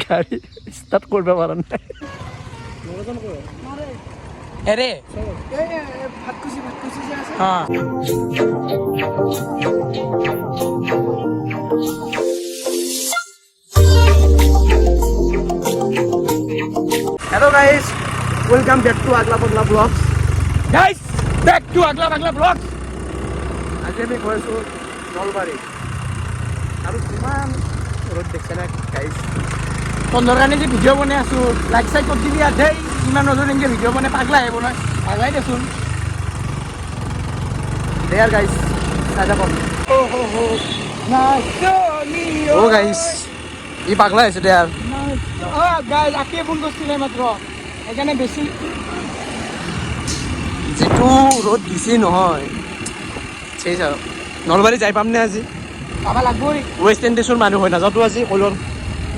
গাড়ি স্টার্ট করবে পারেন না আরে ভাত কুচি যে আছে হ্যাঁ hello guys welcome back to Agla Pagla blogs guys back to Agla Pagla blogs आज আমি গৈছো নলবাৰী আৰু কিমান ৰ'দ দেখছে না গাইস বন্ধৰ কাৰণে যে ভিডিঅ' বনাই আছো লাইক চাইক কৰি দিবি আৰু দেই ইমান নজৰ এনেকৈ ভিডিঅ' বনাই পাগলা আহিব নহয় পাগলাই দেচোন দে আৰু গাইস চাই থাকক ও গাইস ই পাগলা হৈছে দে আৰু গাইস আকিয়ে ফোন কৰিছিলে মাত্ৰ সেইকাৰণে বেছি যিটো ৰ'দ দিছে নহয় সেই চাওক নলবাৰী যাই পামনে আজি পাবা লাগবই ৱেষ্ট ইণ্ডিজৰ মানুহ হয় নাযাওঁতো আজি কলৰ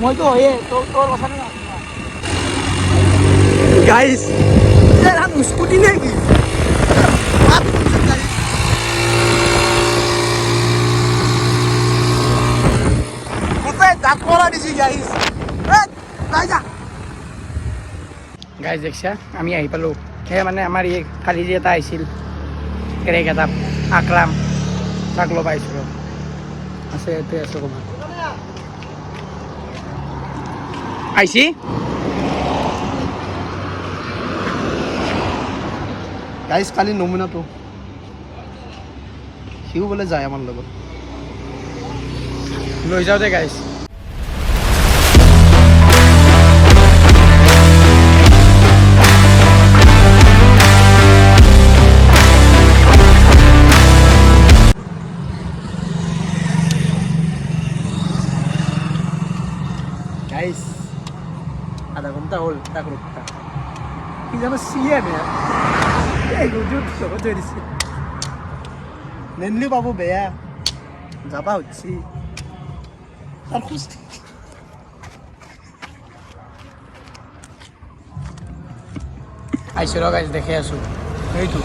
মইতো হয়ে তোৰ কথা নাই গাইস এৰাম স্কুটি নেকি কোথায় দাঁত কৰা দিছি গাইস গাইজ দেখছা আমি আহি পালোঁ সেই মানে আমাৰ এই কালি যে এটা আহিছিল কেৰেক এটা আকৰাম তাক ল'ব আহিছিলোঁ আছে এইটোৱে আছে ক'বা আহিছি গাইজ কালি নমুনাটো সিও বোলে যায় আমাৰ লগত লৈ যাওঁ দে গাইজ गाइस आधा घंटा होल ताक रुकता कि जानो सीए में এই গুজুত সব ধৰিছে নেনলি পাবো বেয়া যাবা হচ্ছি আৰ খুশ আইছো ৰ গাইস দেখে আছো এইটো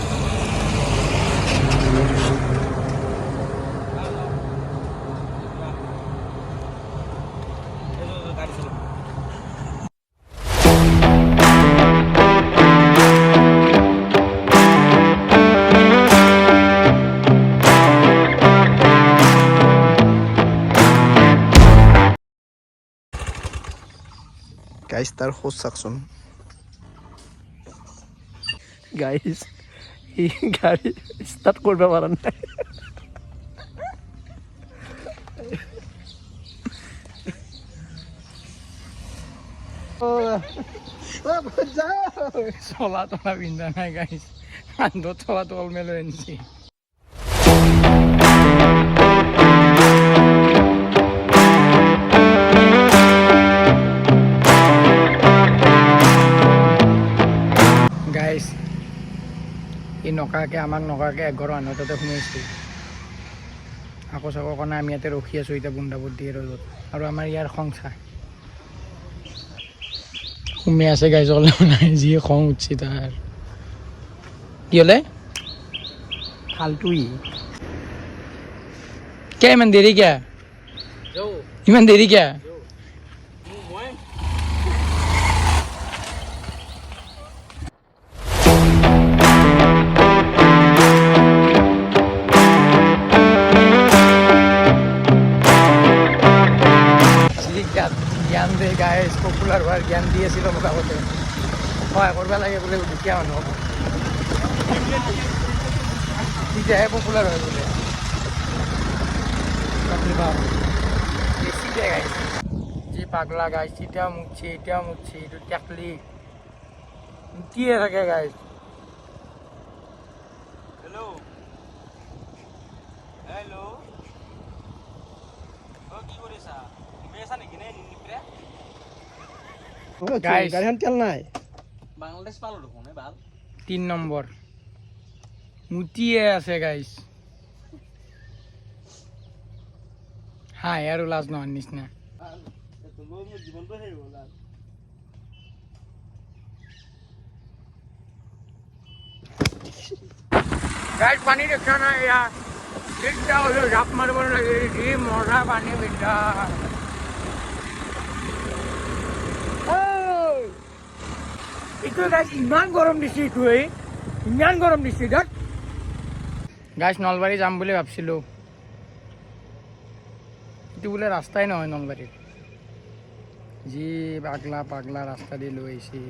গাইস তার খোঁজ চাকচোন গাইস এই গাড়ি স্টার্ট করবে পারেন না চলা তলা পিন্ধা নাই গাইস কান্ধত চলা তল মেলো এনেছি গাইস এই নকাকে আমাক নকাকে এঘৰ মানুহ তাতে সোমাইছোঁ আকৌ চাকৰ কাৰণে আমি ইয়াতে ৰখি আছোঁ এতিয়া বুন্দাবুত দিয়ে ৰ'দত আৰু আমাৰ ইয়াৰ সংচা সোমাই আছে গাইছ ক'লে নাই যি খং উঠছি তাৰ কি হ'লে ফাল্টুই কিয় ইমান দেৰি কিয় ইমান দেৰি কিয় জ্ঞান দে গাইজ পপুলাৰ হোৱাৰ জ্ঞান দি আছিল মোক আগতে সহায় কৰিব লাগে বোলে দুখীয়া মানুহক তেতিয়াহে পপুলাৰ হয় বোলে বেছিকে গাইজ যি পাগলা গাইজ এতিয়াও মুঠছি এইটো টেকলি মুঠিয়ে থাকে গাইজ হেল্ল' হেল্ল' কি কৰিছা গাড়ীখন তেল নাই বাংলাদেশ পালো দেখোন ভাল 3 নম্বৰ মুটিয়ে আছে গাইস হাই আৰু লাজ নহয় নিচিনা গাইস পানী দেখা নাই ইয়াৰ বিদ্যা হলেও জাপ মাৰিব লাগে যি মজা পানী বিদ্যা এইটো গাইজ ইমান গৰম দিছে এইটোৱে ইমান গৰম দিছে তাত গাইজ নলবাৰী যাম বুলি ভাবিছিলোঁ এইটো বোলে ৰাস্তাই নহয় নলবাৰীৰ যি পাগলা পাগলা ৰাস্তা দি লৈ আহিছে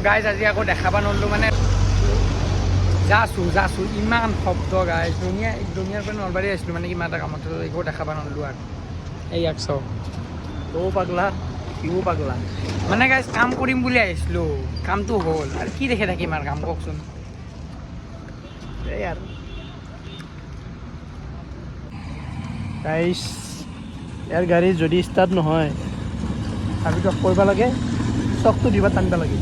গাইজ আজি আকৌ দেখাব নোৱাৰিলোঁ মানে যাছোঁ ইমান শব্দ গাইজ দুনিয়াৰ পৰা নলবাৰী আহিছিলোঁ মানে কিমান এটা কামত একো দেখাব নোৱাৰিলোঁ আৰু এই ইয়াক চাওক তৌ পাগলা সিও পাগলা মানে গাইজ কাম কৰিম বুলি আহিছিলোঁ কামটো হ'ল আৰু কি দেখি থাকিম আৰু কাম কওকচোন এই আৰু গাইজ ইয়াৰ গাড়ী যদি ষ্টাৰ্ট নহয় চাবিটো অফ কৰিব লাগে চকটো দিবা টানিব লাগে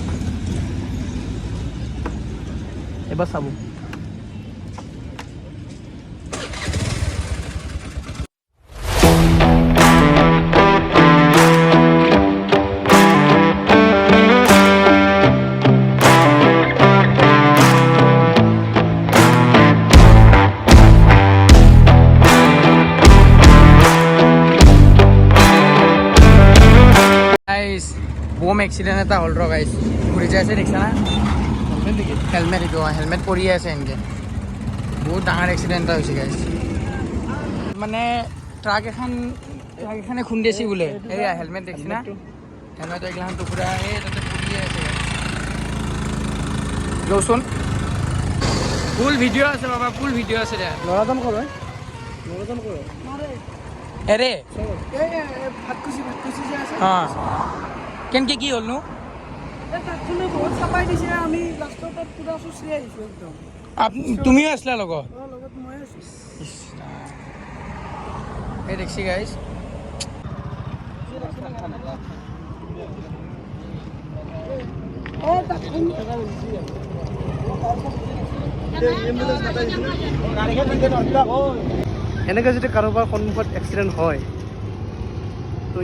এবাৰ চাবো বোম এক্সিডেণ্ট এটা হ'ল ৰ গাইজ ঘূৰি যাই আছে দেখিছা না হেলমেট এইটো হেলমেট পৰিয়ে আছে এনেকৈ বহুত ডাঙৰ এক্সিডেণ্ট এটা হৈছে গাইজ মানে ট্ৰাক এখনে খুন্দিছে বোলে এয়া হেলমেট দেখিছে না হেলমেট এইগিলাখন টুকুৰা এই তাতে পৰিয়ে আছে ৰচোন ফুল ভিডিঅ' আছে বাবা ফুল ভিডিঅ' আছে দে ল'ৰাজন কৰ এৰে অঁ কেনেকৈ কি হ'লনো বহুত চাপাই দিছে আমি লাষ্টত পুৰা চুচি আহিছোঁ একদম তুমিও আছিলা লগত মই আছোঁ এই দেখছি গাইজ এনেকৈ যদি কাৰোবাৰ সন্মুখত এক্সিডেণ্ট হয় তো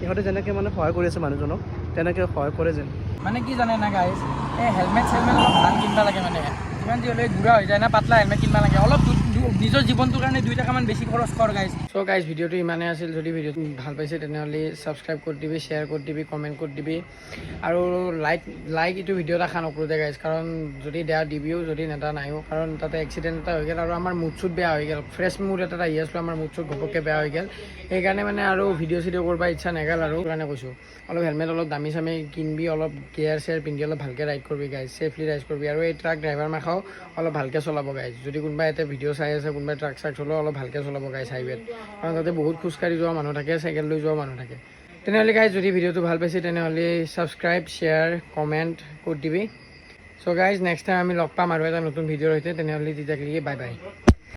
ইহঁতে যেনেকৈ মানে সহায় কৰি আছে মানুহজনক তেনেকৈ সহায় কৰে যেন মানে কি জানে না গাইজ এই হেলমেট চেলমেট অলপ ভাল কিনিব লাগে মানে যিমান যি হ'লে বুঢ়া হৈ যায় না পাতলা হেলমেট কিনিব লাগে অলপ নিজৰ জীৱনটোৰ কাৰণে 2 টকামান বেছি খৰচ কৰ গাইজ চ' গাইজ ভিডিঅ'টো ইমানেই আছিল যদি ভিডিঅ'টো ভাল পাইছে তেনেহ'লে ছাবস্ক্ৰাইব কৰি দিবি শ্বেয়াৰ কৰি দিবি কমেণ্ট কৰি দিবি আৰু লাইক এইটো ভিডিঅ' এটা নকৰোঁ গাইজ কাৰণ যদি দেয়া দিবিও যদি নেতা নাহিও কাৰণ তাতে এক্সিডেণ্ট এটা হৈ গ'ল আৰু আমাৰ মুড চুড বেয়া হৈ গ'ল ফ্ৰেছ মুড এটা আহি আছিলোঁ আমাৰ মুড চুড ঘপককৈ বেয়া হৈ গ'ল সেইকাৰণে মানে আৰু ভিডিঅ' চিডিঅ' কৰিব ইচ্ছা নাগ'ল আৰু কাৰণে কৈছোঁ অলপ হেলমেট অলপ দামী চামী কিনবি অলপ গিয়াৰ চেয়াৰ পিন্ধি অলপ ভালকৈ ৰাইড কৰিবি গাইজ ছেফলি ৰাইড কৰিবি আৰু এই ট্ৰাক ড্ৰাইভাৰ মাখাও অলপ ভালকৈ চলাব গাইজ যদি কোনোবাই ইয়াতে ভিডিঅ' চাই আছে কোনোবাই ট্ৰাক চাক চলাও অলপ ভালকৈ চলাব গাইজ হাইৱেত কাৰণ তাতে বহুত খোজকাঢ়ি যোৱা মানুহ থাকে চাইকেল লৈ যোৱা মানুহ থাকে তেনেহ'লে গাইজ যদি ভিডিঅ'টো ভাল পাইছে তেনেহ'লে ছাবস্ক্ৰাইব শ্বেয়াৰ কমেণ্ট কৰি দিবি চ' গাইজ নেক্সট টাইম আমি লগ পাম আৰু এটা নতুন ভিডিঅ'ৰ সৈতে তেনেহ'লে তেতিয়ালৈকে বাই বাই